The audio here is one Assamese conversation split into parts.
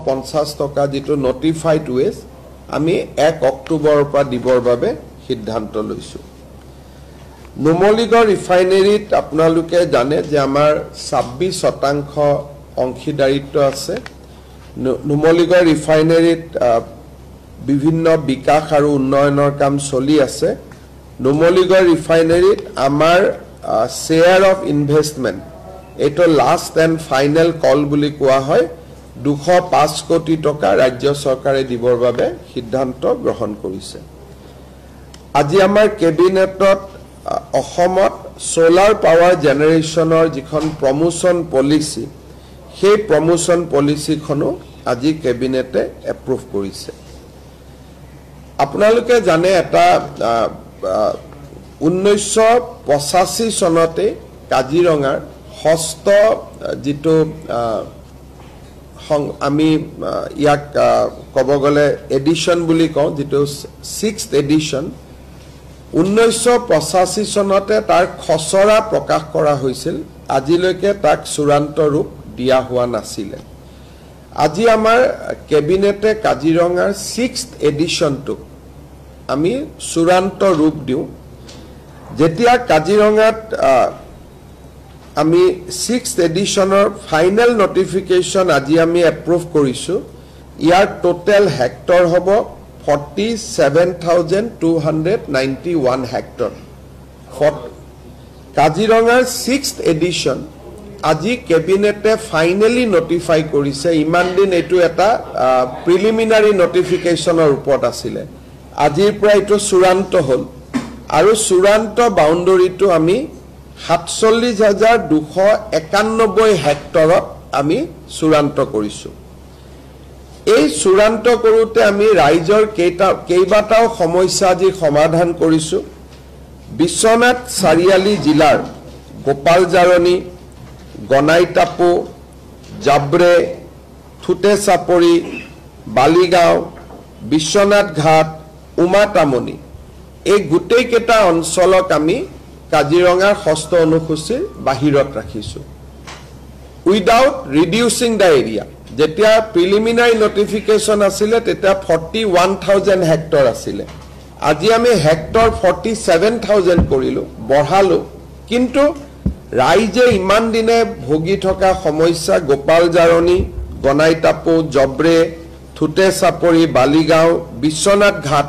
250 টকা যেটো নটিফাইড ওয়েজ আমি 1 অক্টোবৰৰ পৰা দিবৰ বাবে সিদ্ধান্ত লৈছো নুমলীগড় ৰিফাইনাৰীত আপোনালোকে জানে যে আমাৰ 26% অংশীদাৰিত্ব আছে নুমলীগড় ৰিফাইনাৰীত বিভিন্ন বিকাশ আৰু উন্নয়নৰ কাম চলি আছে নুমলীগড় ৰিফাইনাৰীত আমাৰ share of investment এটো লাষ্ট এণ্ড ফাইনেল কল বুলি কোৱা হয় 205 কোটি টকা ৰাজ্য চৰকাৰে দিবৰ বাবে সিদ্ধান্ত গ্ৰহণ কৰিছে আজি আমাৰ কেবিনেটত অসমত সোলাৰ পাৱাৰ জেনাৰেশনৰ যিখন প্ৰমোশন পলিসি সেই প্ৰমোশন পলিসিখনো আজি কেবিনেটে এপ্ৰুভ কৰিছে আপোনালোকে জানে এটা 1985 চনতে কাজিৰঙাৰ হস্ত যেটো আমি ইয়াক কব গলে এডিশন বুলি কওঁ যেটো 6th এডিশন 1985 চনতে তাৰ খসৰা প্ৰকাশ কৰা হৈছিল আজিলৈকে তাক চূড়ান্ত ৰূপ দিয়া হোৱা নাছিল আজি আমাৰ কেবিনেটে কাজিৰঙাৰ 6th এডিশনটো আমি চূড়ান্ত ৰূপ দিও যেতিয়া কাজিৰঙাত আমি 6th এডিশনৰ ফাইনেল নোটিফিকেশন আজি আমি এপ্ৰুভ কৰিছো ইয়াৰ টোটাল হেক্টৰ হ'ব 47,291 হেক্টৰ কাজিৰঙাৰ 6th এডিশন আজি কেবিনেটে ফাইনালি নোটিফাই কৰিছে ইমান দিন এটো এটা প্ৰিলিমিনাৰী নোটিফিকেশনৰ ওপৰত আছিল আজিৰ পৰা এটো চূড়ান্ত হল আৰু চূড়ান্ত বাউণ্ডাৰীটো আমি 47,291 হেক্টৰত আমি চূড়ান্ত কৰিছো এই চূড়ান্ত কৰোতে আমি ৰাইজৰ কেইবাটাও সমস্যা আজি সমাধান কৰিছো বিশ্বনাথ চাৰিয়ালি জিলাৰ গোপালজাৰণী গনাইটাপু জাবৰে থুতে চাপৰি বালিগাঁও বিশ্বনাথ ঘাট উমাতামনি এই গুটেই কেটা অঞ্চলক আমি কাজিৰঙাৰ হস্ত অনুসূচীৰ বাহিৰত ৰাখিছো উইদাউট ৰিডিউসিং দা এৰিয়া যেতিয়া প্ৰিলিমিনাৰী নোটিফিকেশন আছিল তেতিয়া 41,000 হেক্টৰ আছিল আজি আমি হেক্টৰ 47,000 কৰিলো বঢ়ালো কিন্তু ৰাইজে ইমান দিনে ভোগি থকা সমস্যা গোপালজাৰণী গনাইটাপু জবৰে থুতে চাপৰি বালিগাঁও বিশ্বনাথ ঘাট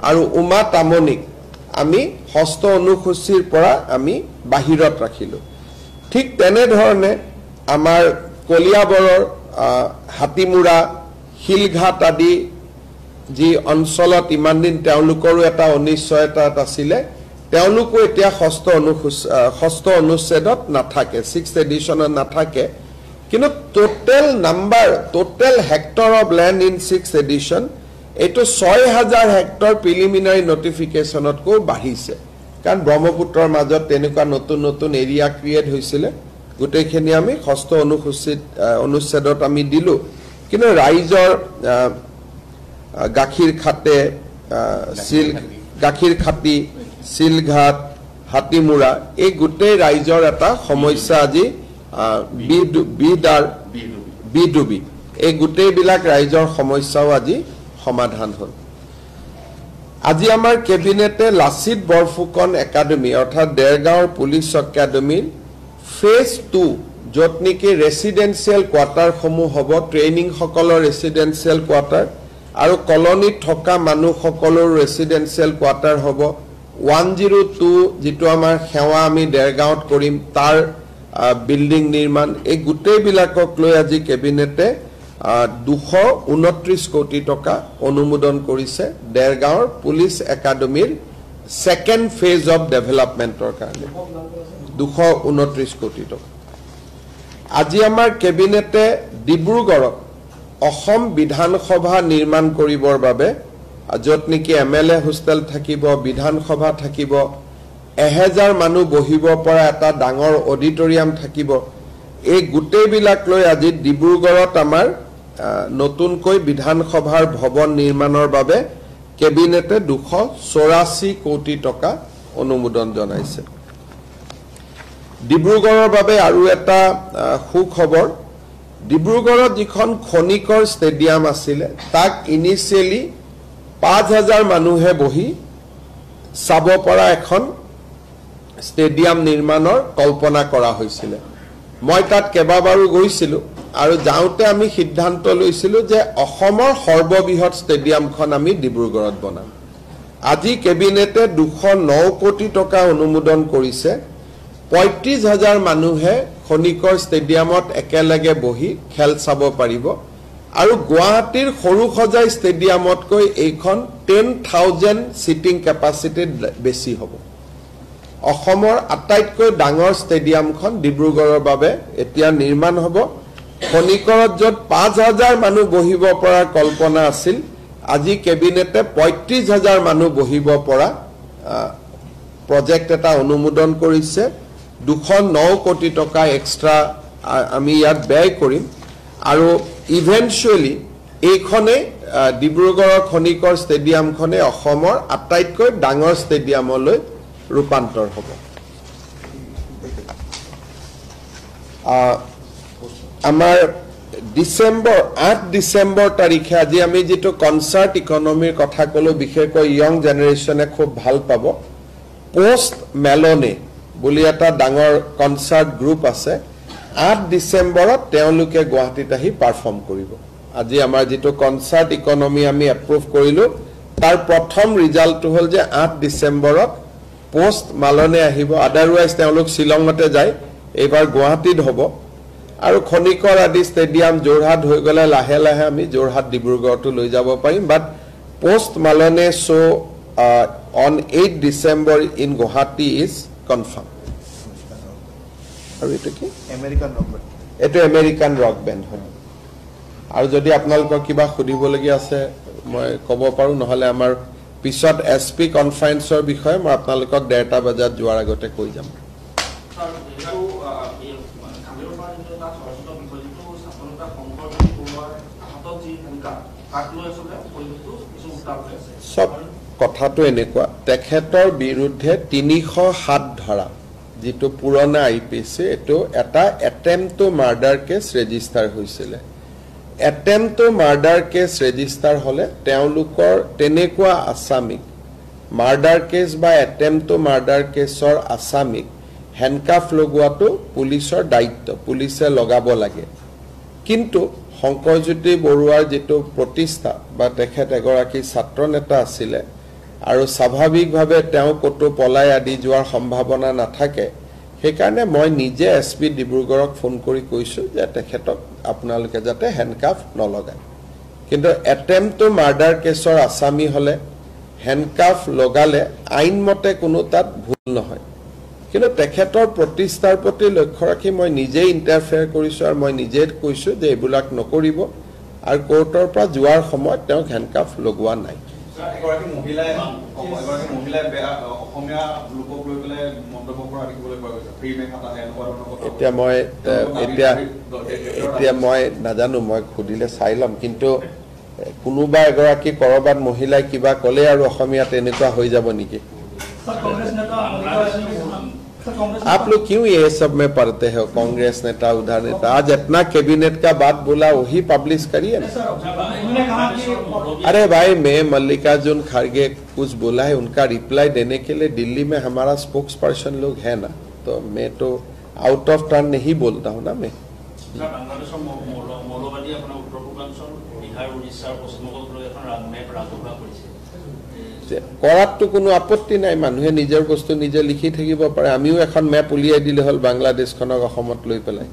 আৰু উমাতামনিক আমি হস্ত অনুসূচীৰ পৰা আমি বাহিৰত ৰাখিলো ঠিক তেনে ধৰণে আমাৰ কলিয়াবৰৰ হাতিমুৰা হিলঘাট আদি যি অঞ্চলত ইমান দিন তেওঁলোকৰো এটা অনিশ্চয়তা আছিল তেওঁলোকো এতিয়া হস্ত অনুচ্ছেদত নাথাকে 6th এডিশনত নাথাকে কিন্তু total hectare of land in 6th edition এটো 6,000 হেক্টৰ প্ৰিলিমিনাৰী নোটিফিকেশনত কো বাঢ়িছে কাৰণ ব্ৰহ্মপুত্ৰৰ মাজত তেনেকুৱা নতুন নতুন এৰিয়া ক্ৰিয়েট হৈছিল গুটেখিনি আমি হস্ত অনুচ্ছেদত আমি দিলো কিন্তু ৰাইজৰ গাখীৰ খাতি সিলঘাট হাতিমুৰা এই গুটেই ৰাইজৰ এটা সমস্যা আজি বিডুবি এই গুটেই বিলাক ৰাইজৰ সমস্যাও আজি সমাধান হল আজি আমাৰ কেবিনেটে লাচিত বৰফুকন একাডেমি অৰ্থাৎ দেৰগাঁওৰ পুলিচ একাডেমিৰ ফেজ 2 যত নেকি ৰেসিডেন্সিয়েল কোৱাৰ্টাৰ সমূহ হ'ব ট্ৰেইনিং সকলৰ ৰেসিডেন্সিয়েল কোৱাৰ্টাৰ আৰু কলনীত থকা মানুহ সকলৰ ৰেসিডেন্সিয়েল কোৱাৰ্টাৰ হ'ব 102 যেটো আমাৰ সেৱা আমি দেৰগাঁৱত কৰিম তাৰ বিল্ডিং নিৰ্মাণ এই গুটেই বিলাকক লৈ আজি কেবিনেটে 229 কোটি টকা অনুমোদন কৰিছে দেৰগাঁওৰ পুলিচ একাডেমিৰ সেকেন্ড ফেজ অফ ডেভেলপমেন্টৰ কাৰণে 229 কোটি টকা আজি আমাৰ কেবিনেটে ডিব্ৰুগড়ত অসম বিধানসভা নিৰ্মাণ কৰিবৰ বাবে যত নেকি এমএলএ হোষ্টেল থাকিব বিধানসভা থাকিব 1000 মানুহ বহিব পৰা এটা ডাঙৰ অডিটৰিয়াম থাকিব এই গুটেই বিলাক লৈ আজি ডিব্ৰুগড়ত আমাৰ নতুনকৈ বিধানসভাৰ ভৱন নিৰ্মাণৰ বাবে কেবিনেটে 284 কোটি টকা অনুমোদন জনাইছে ডিব্ৰুগড়ৰ বাবে আৰু এটা সুখবৰ ডিব্ৰুগড়ত যিখন খনিকৰ ষ্টেডিয়াম আছিলে তাক ইনিচিয়েলি 5000 মানুহে বহি চাব পৰা এখন ষ্টেডিয়াম নিৰ্মাণৰ কল্পনা কৰা হৈছিল মই তাত কেবাবাৰো গৈছিলো আৰু যাওঁতে আমি সিদ্ধান্ত লৈছিলো যে অসমৰ সৰ্ববৃহৎ ষ্টেডিয়ামখন আমি ডিব্ৰুগড়ত বনাম আজি কেবিনেটে 209 কোটি টকা অনুমোদন কৰিছে 35000 মানুহে খনিকৰ ষ্টেডিয়ামত একেলগে বহি খেল চাব পাৰিব আৰু গুৱাহাটীৰ সৰুসজাই ষ্টেডিয়ামতকৈ এইখন 10000 সিটিং কেপাসিটি বেছি হ'ব অসমৰ আটাইতকৈ ডাঙৰ ষ্টেডিয়ামখন ডিব্ৰুগড়ৰ বাবে এতিয়া নিৰ্মাণ হ'ব খনিকৰত যত 5000 মানুহ বহিব পৰা কল্পনা আছিল আজি কেবিনেটে 35000 মানুহ বহিব পৰা প্ৰজেক্ট এটা অনুমোদন কৰিছে 209 কোটি টকা এক্সট্ৰা আমি ইয়াত ব্যয় কৰিম আৰু ইভেন্টুৱেলি এইখনে ডিব্ৰুগড়ৰ খনিকৰ ষ্টেডিয়ামখনে অসমৰ আটাইতকৈ ডাঙৰ ষ্টেডিয়ামলৈ ৰূপান্তৰ হ'ব আমাৰ ডিসেম্বৰ 8 ডিসেম্বৰ তাৰিখে আজি আমি যেটো কনসাৰ্ট ইকনমিৰ কথা কলো বিশেষকৈ ইয়ং জেনাৰেশনে খুব ভাল পাব পোষ্ট মেলনে বুলি এটা ডাঙৰ কনসাৰ্ট গ্ৰুপ আছে 8 ডিসেম্বৰত তেওঁলোকে গুৱাহাটীত আহি পাৰফৰ্ম কৰিব আজি আমাৰ যেটো কনসাৰ্ট ইকনমি আমি এপ্ৰুভ কৰিলো তাৰ প্ৰথম ৰিজাল্টটো হল যে 8 ডিসেম্বৰত পোষ্ট মালনে আহিব আদাৰৱাইজ তেওঁলোক শিলংতে যায় এবাৰ গুৱাহাটীত হ'ব আৰু খনিকৰ আদি ষ্টেডিয়াম জোৰহাট হৈ গলে লাহে লাহে আমি জোৰহাট ডিব্ৰুগড়টো লৈ যাব পাৰিম বাট post মালনে show on 8 December in Guwahati is confirmed আৰু এটো কি আমেৰিকান ৰক বেণ্ড হয় আৰু যদি আপোনালোকৰ কিবা খুদিবলগীয়া আছে মই ক'ব পাৰো নহলে আমাৰ পিছত এসপি কনফাৰেন্সৰ বিষয়ে মই আপোনালোকক 1:30 বজাত যোৱাৰ আগতে কৈ যাম সব কথাটো এনেকুৱা তেখেতৰ বিৰুদ্ধে 307 ধৰা যেটো পুৰণা আইপিসি এটো এটা attempt to murder case register হৈছিল attempt to murder case register হলে তেওঁলোকৰ তেনেকুৱা আসামিক মাৰ্ডাৰ কেছ বা অ্যাটেম্পট টু মাৰ্ডাৰ কেছৰ আসামিক হ্যান্ডকাফ লগোৱাটো পুলিচৰ দায়িত্ব পুলিচে লগাব লাগে কিন্তু শংকৰজ্যোতি বৰুৱাৰ যেটো প্ৰতিষ্ঠা বা তেখেত এগৰাকী ছাত্ৰ নেতা আছিল আৰু স্বাভাৱিকভাৱে তেওঁ কতো পলাই আদি যোৱাৰ সম্ভাৱনা নাথাকে সেইকাৰণে মই নিজে এসপি ডিব্ৰুগড়ক ফোন কৰি কৈছো যে তেখেতক আপোনালোকে যাতে হ্যান্ডকাফ নলগায় কিন্তু অ্যাটেম্পট টু মাৰ্ডাৰ কেছৰ আসামি হলে হ্যান্ডকাফ লগালে আইনমতে কোনো তাত ভুল নহয় কিন্তু তেখেতৰ প্ৰতিষ্ঠাৰ প্ৰতি লক্ষ্য ৰাখি মই নিজে ইন্টাৰফেয়াৰ কৰিছো আৰু মই নিজে কৈছো যে এবিলাক নকৰিব আৰু কোৰ্টৰ পৰা যোৱাৰ সময়ত তেওঁ হ্যান্ডকাফ লগোৱা নাই এগৰাকী মহিলাই অসমীয়া লোকক লৈ পেলাই মন্তব্য কৰা দেখিবলৈ পোৱা গৈছে ফ্ৰী মেকআপ আহে এতিয়া মই নাজানো মই খুদিলে চাই লম কিন্তু কোনোবা এগৰাকী কৰবাত মহিলাই কিবা কলে আৰু অসমীয়াত এনেকুৱা হৈ যাব নেকি आप लोग क्यों ये सब में पढ़ते हो कांग्रेस नेता उधर नेता आज इतना कैबिनेट का बात बोला वही पब्लिश करिए ना अरे भाई मैं मल्लिकार्जुन खड़गे कुछ बोला है उनका रिप्लाई देने के लिए दिल्ली में हमारा स्पोक्स पर्सन लोग है ना तो मैं तो आउट ऑफ टर्न नहीं बोलता हूँ ना मैं কৰাটো কোনো আপত্তি নাই মানুহে নিজৰ বস্তু নিজে লিখি থাকিব পাৰে আমিও এখন ম্যাপ উলিয়াই দিলে হল বাংলাদেশখনক অসমত লৈ পেলাই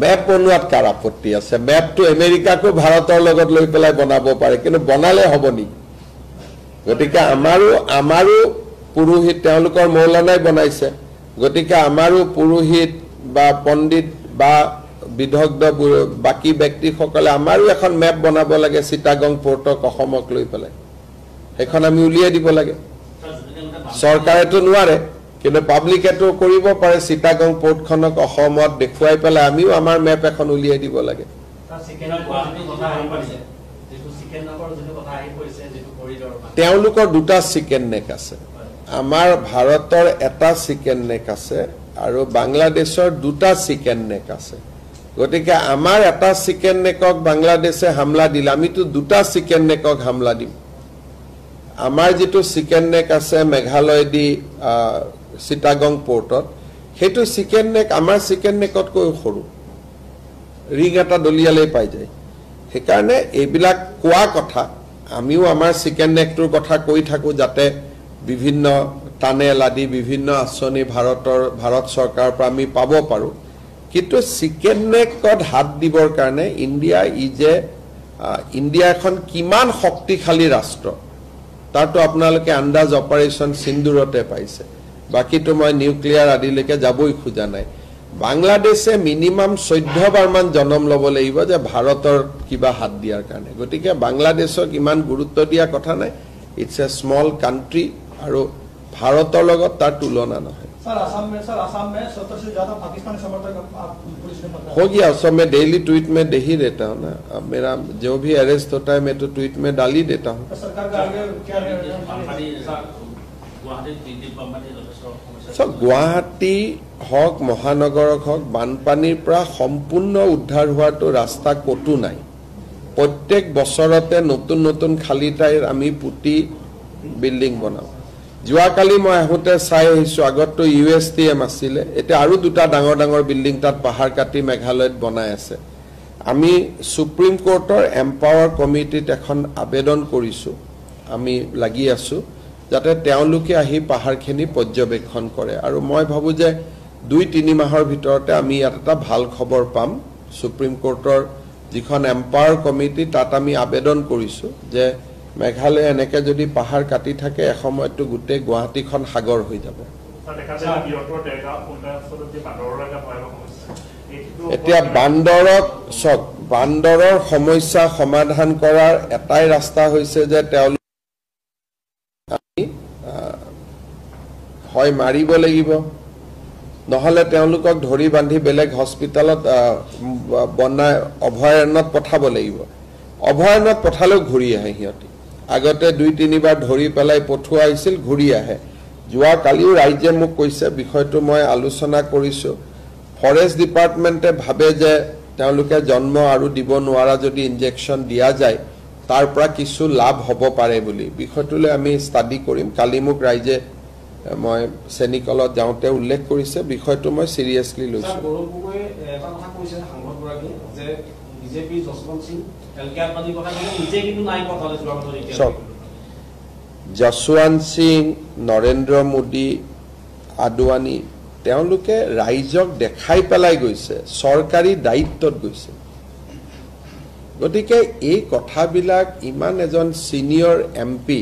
ম্যাপ বনোৱাত কাৰ আপত্তি আছে ম্যাপটো আমেৰিকাকো ভাৰতৰ লগত লৈ পেলাই বনাব পাৰে কিন্তু বনালে হ'ব নি গতিকে আমাৰো পুৰোহিত তেওঁলোকৰ মৌলানাই বনাইছে গতিকে আমাৰো পুৰোহিত বা পণ্ডিত বা বিদগ্ধ বাকি ব্যক্তিসকলে আমাৰো এখন ম্যাপ বনাব লাগে চিটাগং পোৰ্টক অসমক লৈ পেলাই এখন আমি উলিয়াই দিব লাগে সৰকাৰেটো নোৱাৰে কিন্তু পাব্লিকেটো কৰিব পাৰে চিটাগং পোৰ্টখনক অসমত দেখুৱাই পেলাই আমিও আমাৰ ম্যাপ এখন উলিয়াই দিব লাগে তেওঁলোকৰ দুটা চিকেন নেক আছে আমাৰ ভাৰতৰ এটা চিকেন নেক আছে আৰু বাংলাদেশৰ দুটা চিকেন নেক আছে গতিকে আমাৰ এটা চিকেন নেকক বাংলাদেশে হামলা দিলে আমিতো দুটা চিকেন নেকক হামলা দিম আমাৰ যেটো চিকেন নেক আছে মেঘালয় দি চিটাগং পোৰ্টত হেতু চিকেন নেক আমাৰ চিকেন নেকত কৈ সৰু ৰিং এটা দলিয়ালে পাই যায় হেকাৰণে এইবিলাক কোৱা কথা আমিও আমাৰ চিকেন নেকটোৰ কথা কৈ থাকো যাতে বিভিন্ন টানেল আদি বিভিন্ন আঁচনি ভাৰত চৰকাৰৰ পৰা আমি পাব পাৰো কিন্তু চিকেন নেকত হাত দিবৰ কাৰণে ইণ্ডিয়া এখন কিমান শক্তিশালী ৰাষ্ট্ৰ তাতো আপোনালোকে আন্দাজ অপাৰেচন সিন্দুৰতে পাইছে বাকিটো মই নিউক্লিয়াৰ আদিলৈকে যাবই খোজা নাই বাংলাদেশে মিনিমাম 14 বাৰ মান জনম ল'ব লাগিব যে ভাৰতৰ কিবা হাত দিয়াৰ কাৰণে গতিকে বাংলাদেশক ইমান গুৰুত্ব দিয়া কথা নাই ইটস এ স্মল কান্ট্ৰি আৰু ভাৰতৰ লগত তাৰ তুলনা নহয় सर असम में 70 से ज्यादा पाकिस्तानी समर्थक पुलिस ने पकड़ा हो गया उसमें मैं डेली ट्वीट में दे ही देता हूँ ना अब मेरा जो भी अरेस्ट होता है मैं तो ट्वीट में डाल ही देता हूँ सरकार का आगे क्या गुवाहाटी हक महानगरक हक बानपानीर পৰা সম্পূৰ্ণ উদ্ধাৰ হোৱাটো ৰাস্তা কতো নাই প্ৰত্যেক বছৰতে নতুন নতুন খালি ঠাইৰ আমি পুতি বিল্ডিং বনাও যোৱাকালি মই আহোতে চাই আহিছো আগতটো USTM আছিলে এটা আৰু দুটা ডাঙৰ ডাঙৰ বিল্ডিং তাত পাহাৰ কাটি মেঘালয়ত বনাই আছে আমি সুপ্ৰিম কোৰ্টৰ এম্পাৱাৰ কমিটিত এখন আবেদন কৰিছো আমি লাগি আছো যাতে তেওঁলোকে আহি পাহাৰখিনি পৰ্যবেক্ষণ কৰে আৰু মই ভাবো যে 2-3 মাহৰ ভিতৰতে আমি এটা ভাল খবৰ পাম সুপ্ৰিম কোৰ্টৰ যিখন এম্পাৱাৰ কমিটি তাত আমি আবেদন কৰিছো যে মেঘালয় এনেকে যদি পাহাৰ কাটি থাকে এসময়তো গুটে গুৱাহাটীখন সাগৰ হৈ যাব এতিয়া বান্দৰৰ সমস্যা সমাধান কৰাৰ এটাই ৰাস্তা হৈছে যে তেওঁলোক হয় মাৰিব লাগিব নহলে তেওঁলোকক ধৰি বান্ধি বেলেগ হস্পিটালত বনাই অভয়াৰণ্যত পঠাব লাগিব অভয়াৰণ্যত পঠালেও ঘূৰি আহে হিয়তি আগতে 2-3 বাৰ ধৰি পেলাই পঠোৱা হৈছিল ঘূৰি আহে যোৱা কালিও ৰাজ্যে মোক কৈছে বিষয়টো মই আলোচনা কৰিছো ফৰেষ্ট ডিপাৰ্টমেন্টে ভাবে যে তেওঁলোকে জন্ম আৰু দিব নোৱাৰা যদি ইনজেকচন দিয়া যায় তাৰ পৰা কিছু লাভ হ'ব পাৰে বুলি বিষয়টোলৈ আমি ষ্টাডি কৰিম কালি মোক ৰাজ্যে মই সেনিকলত যাওঁতে উল্লেখ কৰিছে বিষয়টো মই সিৰিয়াসলি লৈছো স্যাৰ গৌৰৱগৈ এটা কথা কৈছে সাংবাদিকগৰাকী যে বিজেপি যশৱন্ত সিং এলকেআৰ পাৰ্টিৰ কথা নিজে কিন্তু নাই কথা সব যশৱন্ত সিং নৰেন্দ্ৰ মোদী আদৱানী তেওঁলোকে ৰাইজক দেখাই পেলাই গৈছে সৰকাৰি দায়িত্বত গৈছে গতিকে এই কথাবিলাক ইমান এজন senior MP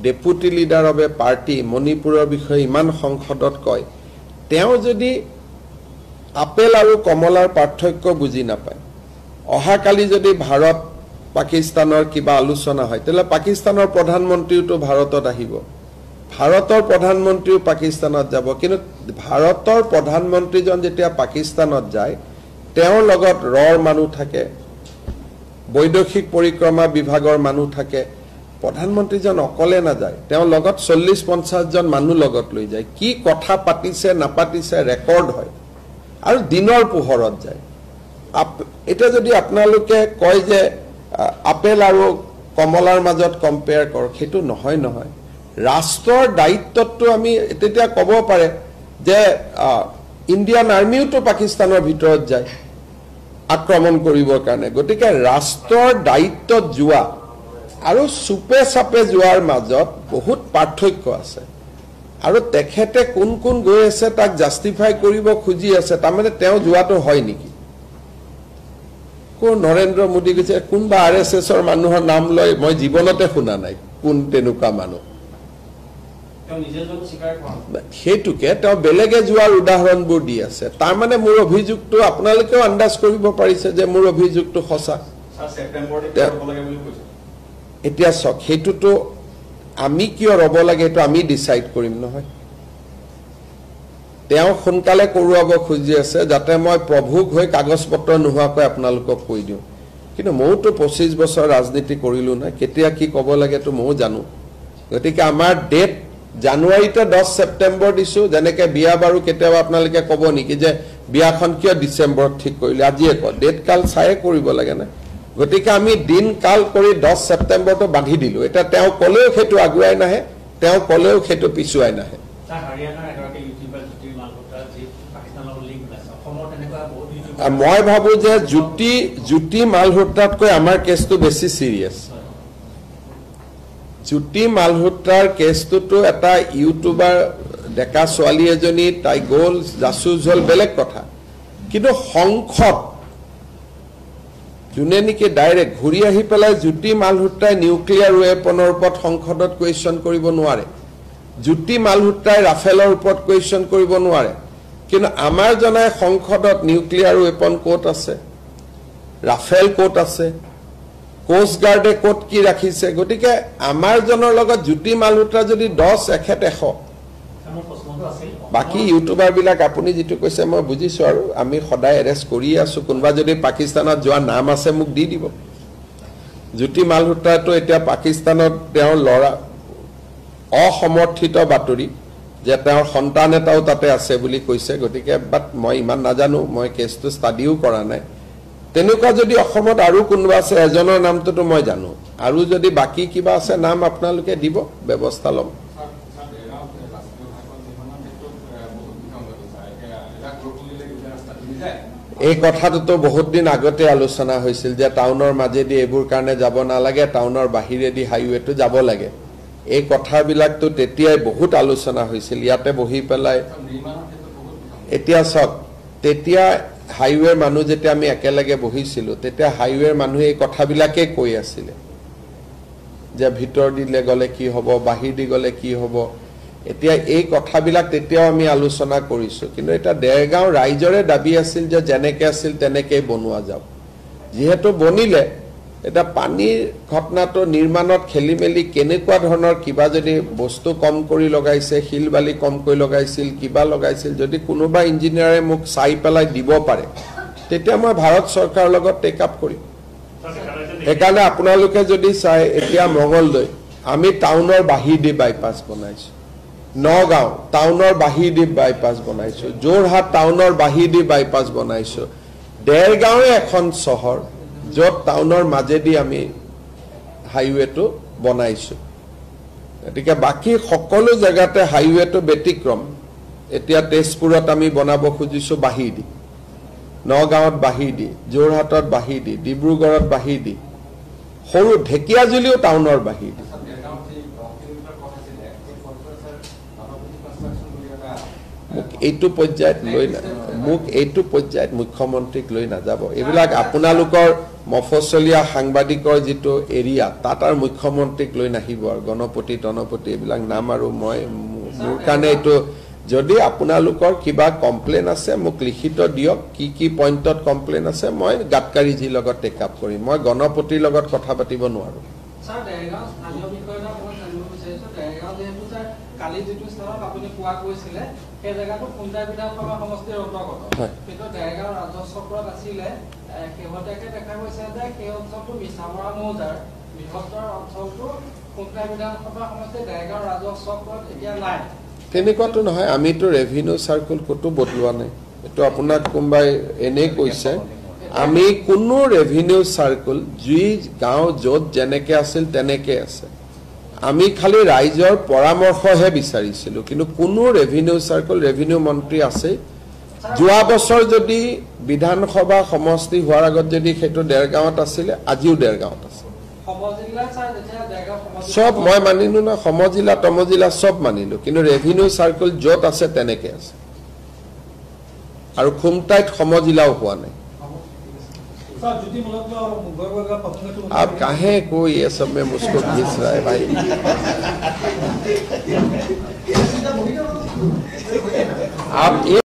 deputy leader of A party মণিপুৰৰ বিষয়ে ইমান সংসদত কয় তেওঁ যদি আপেল আৰু কমলাৰ পাৰ্থক্য বুজি নাপায় অহাকালি যদি ভাৰত পাকিস্তানৰ কিবা আলোচনা হয় তেলে পাকিস্তানৰ প্ৰধানমন্ত্ৰীটো ভাৰতত আহিব ভাৰতৰ প্ৰধানমন্ত্ৰীও পাকিস্তানত যাব কিন্তু ভাৰতৰ প্ৰধানমন্ত্ৰীজন যেতিয়া পাকিস্তানত যায় তেওঁৰ লগত ৰৰ মানুহ থাকে বৈদেশিক পৰিক্ৰমা বিভাগৰ মানুহ থাকে প্ৰধানমন্ত্ৰীজন অকলে না যায় তেওঁ লগত 40-50 জন মানুহ লগত লৈ যায় কি কথা পাতিছে নাপাতিছে ৰেকৰ্ড হয় আৰু দিনৰ পোহৰত যায় এটা যদি আপোনালোকে কয় যে আপেল আৰু কমলাৰ মাজত কম্পেয়াৰ কৰ সেইটো নহয় নহয় ৰাষ্ট্ৰৰ দায়িত্বটো আমি তেতিয়া ক'ব পাৰে যে ইণ্ডিয়ান আৰ্মিওটো পাকিস্তানৰ ভিতৰত যায় আক্ৰমণ কৰিবৰ কাৰণে গতিকে ৰাষ্ট্ৰৰ দায়িত্বত যোৱা আৰু সুপে সাপে যোৱাৰ মাজত বহুত পাৰ্থক্য আছে আৰু তেখেতে কোন কোন গৈ আছে তাক জাস্টিফাই কৰিব খুজি আছে তাৰমানে তেওঁ যোৱাটো হয় নেকি কোন নৰেন্দ্ৰ মোদী গৈছে কোনবা আৰএছএছৰ মানুহৰ নাম লৈ মই জীৱনতে শুনা নাই কোন তেনেকুৱা মানুহ সেইটোকে তেওঁ বেলেগে যোৱাৰ উদাহৰণবোৰ দি আছে তাৰমানে মোৰ অভিযোগটো আপোনালোকেও আন্দাজ কৰিব পাৰিছে যে মোৰ অভিযোগটো সঁচা এতিয়া সক হেতুটো আমি কিয় ৰব লাগে এটো আমি ডিসাইড কৰিম নহয় তেওঁ সোনকালে কৰোৱাব খুজি আছে যাতে মই প্ৰভুক হৈ কাগজ পত্ৰ নোহোৱাকৈ আপোনালোকক কৈ দিওঁ কিন্তু মইতো 25 বছৰ ৰাজনীতি কৰিলো না কেতিয়া কি ক'ব লাগে তো মই জানো গতিকে আমাৰ ডেট জানুৱাৰীতে 10 সেপ্টেম্বৰ দিছো যেনেকে বিয়া বাৰু কেতিয়াবা আপোনালোকে ক'ব নেকি যে বিয়াখন কিয় ডিচেম্বৰত ঠিক কৰিলে আজিয়ে কয় ডেট কাল চায়ে কৰিব লাগে না গতিকে আমি দিন কাল কৰি 10 ছেপ্টেম্বৰটো বান্ধি দিলোঁ এতিয়া তেওঁ ক'লেও সেইটো আগুৱাই নাহে তেওঁ ক'লেও সেইটো পিছুৱাই নাহে মই ভাবো যে জ্যোতি মালহোত্ৰাতকৈ আমাৰ কেছটো বেছি চিৰিয়াছ জ্যোতি মালহোত্ৰাৰ কেছটোতো এটা ইউটিউবাৰ ডেকা ছোৱালী এজনী তাই গ'ল জাচুচ হ'ল বেলেগ কথা কিন্তু সংসদ যোনে নেকি ডাইৰেক্ট ঘূৰি আহি পেলাই জ্যোতি মালহোত্ৰাই নিউক্লিয়াৰ ৱেপনৰ ওপৰত সংসদত কুৱেশ্যন কৰিব নোৱাৰে জ্যোতি মালহোত্ৰাই ৰাফেলৰ ওপৰত কুৱেশ্যন কৰিব নোৱাৰে কিন্তু আমাৰ জনাই সংসদত নিউক্লিয়াৰ ৱেপন ক'ত আছে ৰাফেল ক'ত আছে কোষ্ট গাৰ্ডে ক'ত কি ৰাখিছে গতিকে আমাৰ জনৰ লগত জ্যোতি মালহোত্ৰা যদি 10 এখেত 100 বাকি ইউটিউবাৰ বিলাক আপুনি যেটো কৈছে মই বুজিছো আৰু আমি সদায় এৰেষ্ট কৰি আছো কোনবা যদি পাকিস্তানত যোৱা নাম আছে মোক দি দিব জ্যোতি মালহোত্ৰাটো এতিয়া পাকিস্তানত তেওঁৰ লৰা অসমৰ্থিত বাতৰি যে তেওঁৰ সন্তান এটাও তাতে আছে বুলি কৈছে গতিকে বাট মই ইমান নাজানো মই কেছটো ষ্টাডিও কৰা নাই তেনেকুৱা যদি অসমত আৰু কোনবা আছে এজনৰ নামটো মই জানো আৰু যদি বাকি কিবা আছে নাম আপোনালোকে দিব ব্যৱস্থা লম এই কথাটো বহুত দিন আগতে আলোচনা হৈছিল যে টাউনৰ মাজেদি এবোৰ কাৰণে যাব নালাগে টাউনৰ বাহিৰেদি হাইৱেটো যাব লাগে এই কথাবিলাকটো তেতিয়াই বহুত আলোচনা হৈছিল ইয়াতে বহি পেলাই এতিয়া সব তেতিয়া হাইৱে মানুহ যেতিয়া আমি একেলগে বহিছিল তেতিয়া হাইৱেৰ মানুহে এই কথাবিলাকে কৈ আছিল যে ভিতৰ দিলে গলে কি হ'ব বাহিৰ দি গলে কি হ'ব এতিয়া এই কথাবিলাক তেতিয়াও আমি আলোচনা কৰিছো কিন্তু এটা দেৰগাঁও ৰাইজৰে দাবী আছিল যে জেনেকে আছিল তেনেকৈ বনোৱা যাওক যেহেতু বনিলে এটা পানীৰ ঘটনাটো নিৰ্মাণত খেলিমেলি কেনেকুৱা ধৰণৰ কিবা যদি বস্তু কম কৰি লগাইছে শিলবালি কম কৰি লগাইছিল কিবা লগাইছিল যদি কোনোবা ইঞ্জিনিয়াৰে মোক চাই পেলাই দিব পাৰে তেতিয়া মই ভাৰত চৰকাৰৰ লগত টেক আপ কৰিম একালে আপোনালোকে যদি চাই এতিয়া মঙ্গলদৈ আমি টাউনৰ বাহিৰ দি বাইপাছ বনাইছো নগাঁও টাউনৰ বাহিৰ দি বাইপাছ বনাইছো জোৰহাট টাউনৰ বাহিৰ দি বাইপাছ বনাইছো দেৰগাঁৱে এখন চহৰ যত টাউনৰ মাজেদি আমি হাইৱেটো বনাইছো গতিকে বাকি সকলো জায়গাতে হাইৱেটো ব্যতিক্ৰম এতিয়া তেজপুৰত আমি বনাব খুজিছো বাহিৰ দি নগাঁৱত বাহিৰ দি জোৰহাটত বাহিৰ দি ডিব্ৰুগড়ত বাহিৰ দি সৰু ঢেকিয়াজুলিও টাউনৰ বাহিৰ দি এইটো পৰ্যায়ত লৈ না মোক এইটো পৰ্যায়ত মুখ্যমন্ত্ৰীক লৈ নাযাব এইবিলাক আপোনালোকৰ মফচলীয়া সাংবাদিকৰ যেটো এৰিয়া তাত আৰু মুখ্যমন্ত্ৰীক লৈ নাহিব আৰু গণপতি তনপতি এইবিলাক নাম আৰু মই মোৰ কাৰণে এইটো যদি আপোনালোকৰ কিবা কমপ্লেইন আছে মোক লিখিত দিয়ক কি পইণ্টত কমপ্লেইন আছে মই গাটকাৰীজীৰ লগত টেক আপ কৰিম মই গণপতিৰ লগত কথা পাতিব নোৱাৰো স্যাৰ দেৰগাঁও স্থানীয় বিষয়টা মই জানিব বিচাৰিছো দেৰগাঁও যেহেতু স্যাৰ কালি যেটো স্থানত আপুনি কোৱা কৈছিলে সেই জায়গাটো খুমটাই বিধানসভা সমষ্টিৰ অন্তৰ্গত কিন্তু দেৰগাঁও ৰাজহ চক্ৰত আছিলে শেহতীয়াকৈ দেখা গৈছে যে সেই অঞ্চলটো মিছামৰা মৌজাৰ বৃহত্তৰ অঞ্চলটো খুমটাই বিধানসভা সমষ্টিৰ দেৰগাঁও ৰাজহ চক্ৰত এতিয়া নাই তেনেকুৱাটো নহয় আমিতো ৰেভিনিউ সাৰ্কুল কতো বদলোৱা নাই এটো আপোনাক কোনবাই এনে কৈছে আমি কোনো ৰেভিনিউ সাৰ্কুল যি গাঁও যত জেনেকে আছিল তেনেকে আছে আমি খালি ৰাইজৰ পৰামৰ্শহে বিচাৰিছিলো কিন্তু কোনো ৰেভিনিউ সাৰ্কুল ৰেভিনিউ মন্ত্ৰী আছে যোৱা বছৰ যদি বিধানসভা সমষ্টি হোৱাৰ আগত যদি হেতু দেৰগাঁৱত আছিল আজিও দেৰগাঁৱত আছে সমজিলা স্যাৰ যেতিয়া দেৰগাঁও সব মই মানিলো না সমজিলা তমজিলা সব মানিলো কিন্তু ৰেভিনিউ সাৰ্কুল যত আছে তেনেকে আছে আৰু খুমটাইত সমজিলাও হোৱা নাই सर ज्योति मल्होत्रा और गौरव का पसंद आप काहे को ये सब में मुझको घिस रहा है भाई आप